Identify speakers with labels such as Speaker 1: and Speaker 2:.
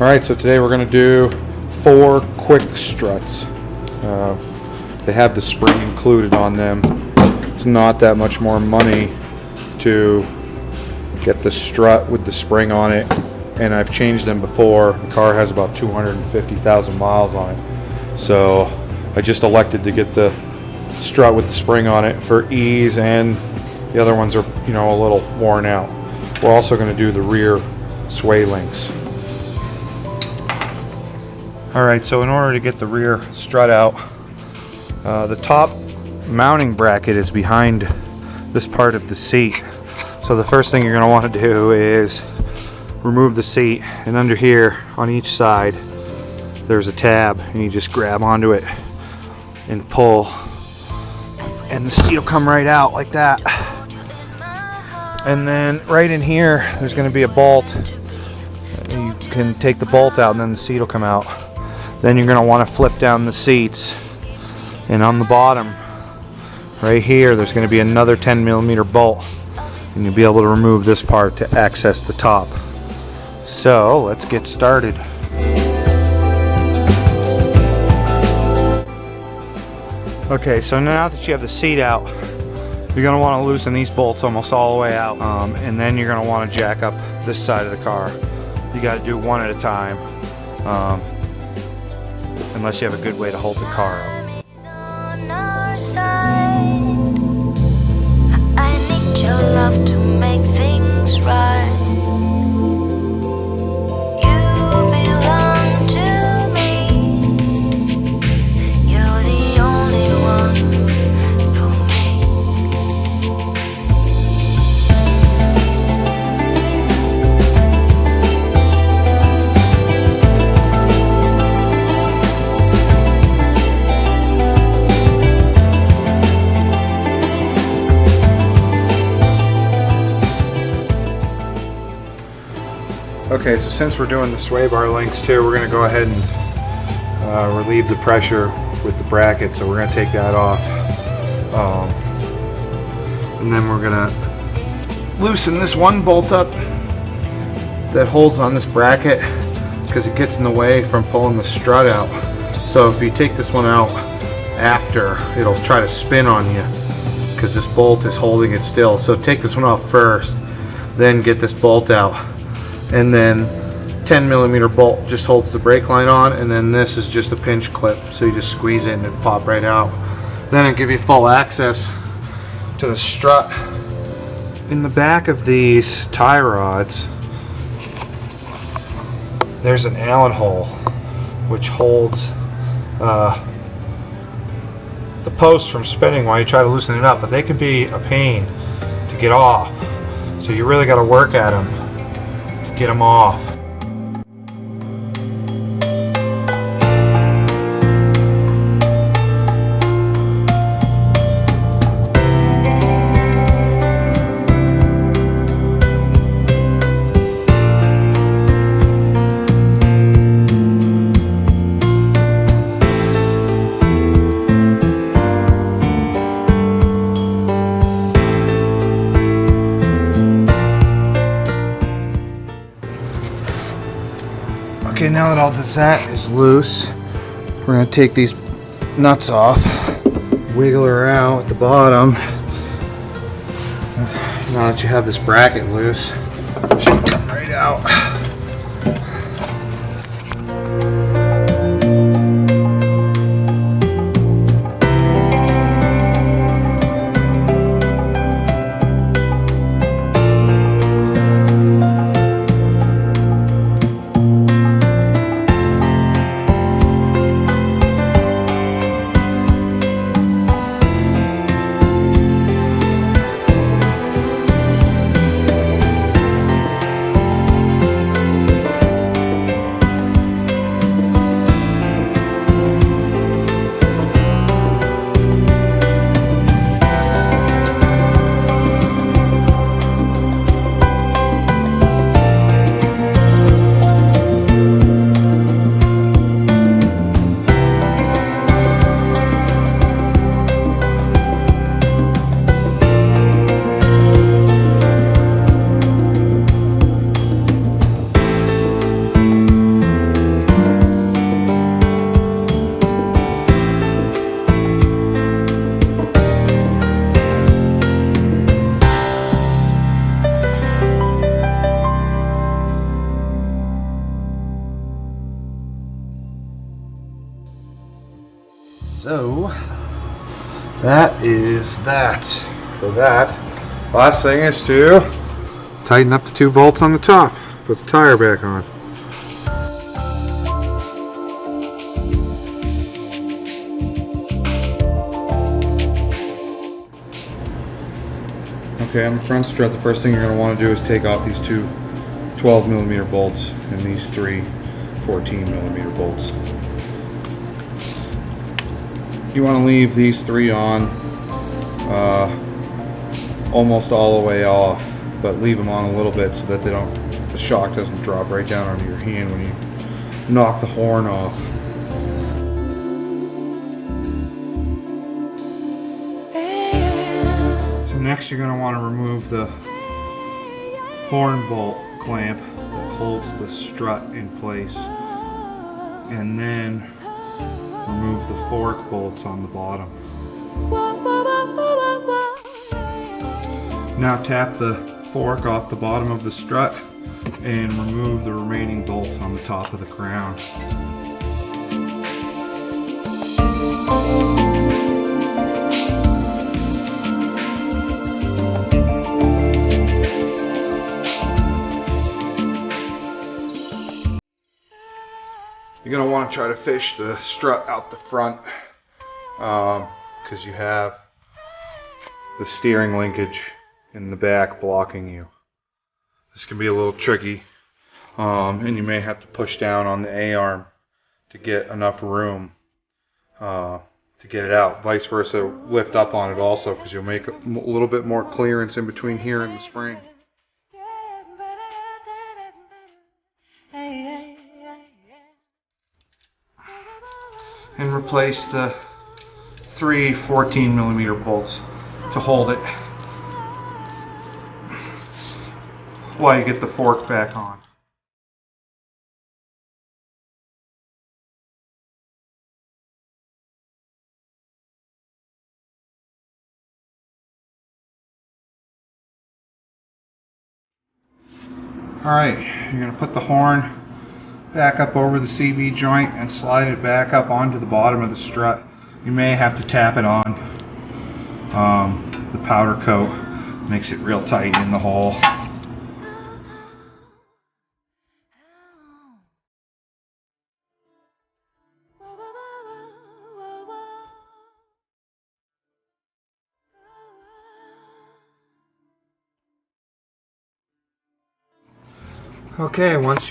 Speaker 1: Alright, so today we're going to do 4 quick struts. They have the spring included on them. It's not that much more money to get the strut with the spring on it, and I've changed them before. The car has about 250,000 miles on it, so I just elected to get the strut with the spring on it for ease, and the other ones are, you know, a little worn out. We're also going to do the rear sway links. Alright, so in order to get the rear strut out, the top mounting bracket is behind this part of the seat. So the first thing you're going to want to do is remove the seat, and under here on each side there's a tab, and you just grab onto it and pull, and the seat will come right out like that. And then right in here there's going to be a bolt. You can take the bolt out and then the seat will come out. Then you're going to want to flip down the seats, and on the bottom right here there's going to be another 10mm bolt, and you'll be able to remove this part to access the top. So let's get started. Okay, so now that you have the seat out, you're going to want to loosen these bolts almost all the way out, and then you're going to want to jack up this side of the car. You got to do one at a time, unless you have a good way to hold the car up.
Speaker 2: I need your love to make things right. You belong to me. You're the only one for me.
Speaker 1: Okay, so since we're doing the sway bar links too, we're going to go ahead and relieve the pressure with the bracket. So we're going to take that off, and then we're going to loosen this one bolt up that holds on this bracket, because it gets in the way from pulling the strut out. So if you take this one out after, it'll try to spin on you because this bolt is holding it still. So take this one off first, then get this bolt out. And then 10mm bolt just holds the brake line on, and then this is just a pinch clip, so you just squeeze it and it'll pop right out. Then it'll give you full access to the strut. In the back of these tie rods there's an Allen hole which holds the post from spinning while you try to loosen it up, but they can be a pain to get off, so you really got to work at them to get them off. Okay, now that all that is loose, we're going to take these nuts off, wiggle her out at the bottom. Now that you have this bracket loose, it should come right out. So that is that. For that, last thing is to tighten up the 2 bolts on the top. Put the tire back on. Okay, on the front strut, the first thing you're going to want to do is take off these 2 12mm bolts and these 3 14mm bolts. You want to leave these 3 on almost all the way off, but leave them on a little bit so that the shock doesn't drop right down onto your hand when you knock the horn off. So next you're going to want to remove the horn bolt clamp that holds the strut in place, and then remove the fork bolts on the bottom. Now tap the fork off the bottom of the strut and remove the remaining bolts on the top of the crown. You're going to want to try to fish the strut out the front because you have the steering linkage in the back blocking you. This can be a little tricky, and you may have to push down on the A-arm to get enough room to get it out. Vice versa, lift up on it also, because you'll make a little bit more clearance in between here and the spring. And replace the 3 14mm bolts to hold it while you get the fork back on. Alright, you're going to put the horn back up over the CV joint and slide it back up onto the bottom of the strut. You may have to tap it on. The powder coat makes it real tight in the hole. Okay, once